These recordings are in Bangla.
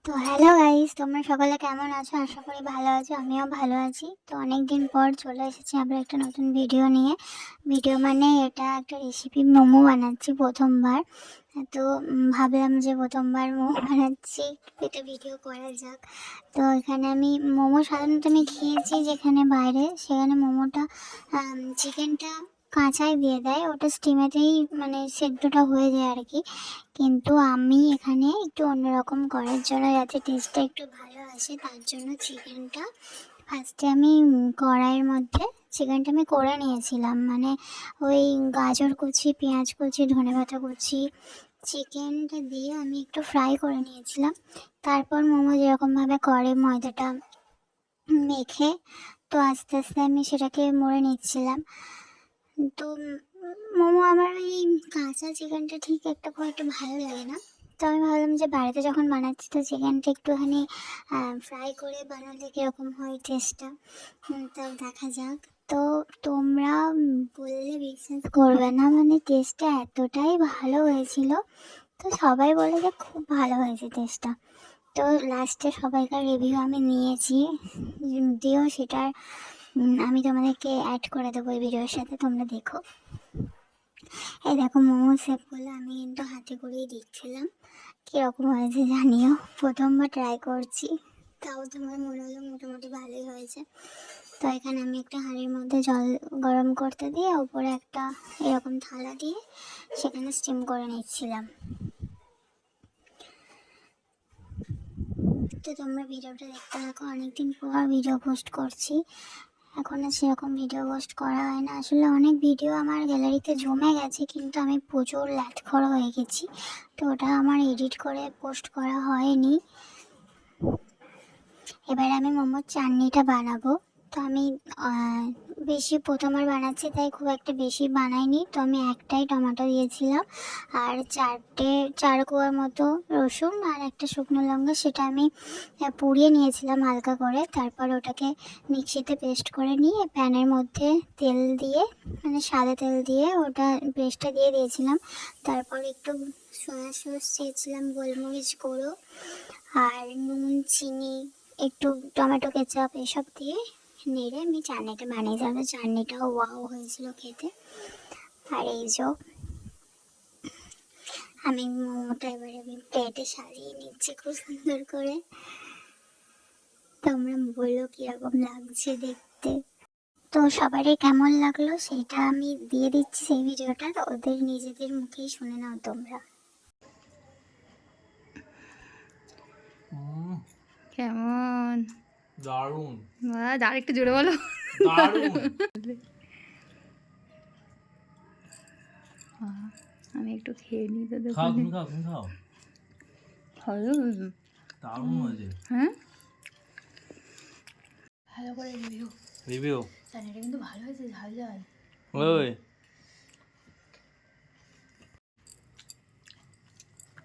তো হ্যালো গাইস, তোমরা সকলে কেমন আছো? আশা করি ভালো আছো, আমিও ভালো আছি। তো অনেক দিন পর চলে এসেছি আবার একটা নতুন ভিডিও নিয়ে। ভিডিও মানে এটা একটা রেসিপি, মোমো বানাচ্ছি প্রথমবার। তো ভাবলাম যে প্রথমবার মোমো বানাচ্ছি, এটা ভিডিও করা যাক। তো এখানে আমি মোমো সাধারণত আমি খেয়েছি যেখানে বাইরে, সেখানে মোমোটা চিকেনটা কাঁচাই দিয়ে দেয়, ওটা স্টিমেতেই মানে সেদ্ধটা হয়ে যায় আর কি। কিন্তু আমি এখানে একটু অন্যরকম করার জন্য, যাতে টেস্টটা একটু ভালো আসে, তার জন্য চিকেনটা ফার্স্টে আমি কড়াইয়ের মধ্যে চিকেনটা আমি করে নিয়েছিলাম। মানে ওই গাজর কুচি, পেঁয়াজ কুচি, ধনেপাতা কুচি, চিকেনটা দিয়ে আমি একটু ফ্রাই করে নিয়েছিলাম। তারপর মোমো যেরকমভাবে করে ময়দাটা মেখে, তো আস্তে আস্তে আমি সেটাকে মুড়ে নিচ্ছিলাম। তো মোমো আমার এই কাঁচা চিকেনটা ঠিক একটা খুব একটা ভালো লাগে না। তো আমি ভাবলাম যে বাড়িতে যখন বানাচ্ছি তো চিকেনটা একটুখানি ফ্রাই করে বানালে কীরকম হয় টেস্টটা, তাও দেখা যাক। তো তোমরা বললে বিশ্বাস করবে না, মানে টেস্টটা এতটাই ভালো হয়েছিল। তো সবাই বলে যে খুব ভালো হয়েছে টেস্টটা। তো লাস্টে সবাইকার রিভিউ আমি নিয়েছি, যদিও সেটার আমি তোমাদেরকে অ্যাড করে দেবো এই ভিডিওর সাথে, তোমরা দেখো। এই দেখো মোমো শেপগুলো আমি কিন্তু হাতে করেই দিচ্ছিলাম। কীরকম হয়েছে জানিও, প্রথমবার ট্রাই করছি, তাও তোমার মনে হলো মোটামুটি ভালোই হয়েছে। তো এখানে আমি একটা হাঁড়ির মধ্যে জল গরম করতে দিয়ে উপরে একটা এরকম থালা দিয়ে সেখানে স্টিম করে নিচ্ছিলাম। তো তোমরা ভিডিওটা দেখতে থাকো, অনেকদিন পর ভিডিও পোস্ট করছি। এখন আর সেরকম ভিডিও পোস্ট করা হয় না, আসলে অনেক ভিডিও আমার গ্যালারিতে জমে গেছে, কিন্তু আমি প্রচুর ল্যাথখর হয়ে গেছি, তো ওটা আমার এডিট করে পোস্ট করা হয়নি। এবার আমি মোমোর চাটনিটা বানাবো। তো আমি বেশি প্রথমবার বানাচ্ছি, তাই খুব একটা বেশি বানাইনি। তো আমি একটাই টমেটো দিয়েছিলাম আর চার কোয়ার মতো রসুন আর একটা শুকনো লঙ্কা, সেটা আমি পুড়িয়ে নিয়েছিলাম হালকা করে। তারপর ওটাকে মিক্সিতে পেস্ট করে নিয়ে প্যানের মধ্যে তেল দিয়ে, মানে সাদা তেল দিয়ে ওটা পেস্টটা দিয়ে দিয়েছিলাম। তারপর একটু সয়া সস দিয়েছিলাম, গোলমরিচ গুঁড়ো আর নুন, চিনি, একটু টমেটো কেচাপ, এসব দিয়ে নেড়ে আমি চাটনিটা বানিয়ে যাবে। চাটনিটাও ওয়াও হয়েছিল খেতে। আর এই যে আমি মোমোটা এবারে আমি প্লেটে সাজিয়ে নিচ্ছি খুব সুন্দর করে। তোমরা বলো কীরকম লাগছে দেখতে। তো সবারই কেমন লাগলো সেটা আমি দিয়ে দিচ্ছি সেই ভিডিওটা, ওদের নিজেদের মুখেই শুনে নাও তোমরা। কেমন? দারুণ। আর একটু জোরে বলো। দারুণ। আমি একটু খেয়ে নিই তো দেখো। খাও, তুমি খাও, তুমি খাও। ভালো দারুণ হয়েছে। হ্যাঁ, ভালো করে রিভিউ রিভিউ চাটনিটা কিন্তু ভালো হয়েছে, ঝাল ঝাল। ওই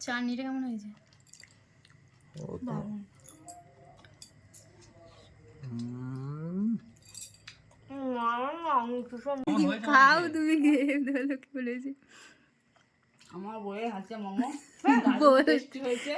চাটনিটা কেমন হয়েছে? দারুণ। খাও তুমি, খেয়ে ভালো কি বলেছি আমার বইয়ের হাতে মোমো টেস্টি হয়েছে।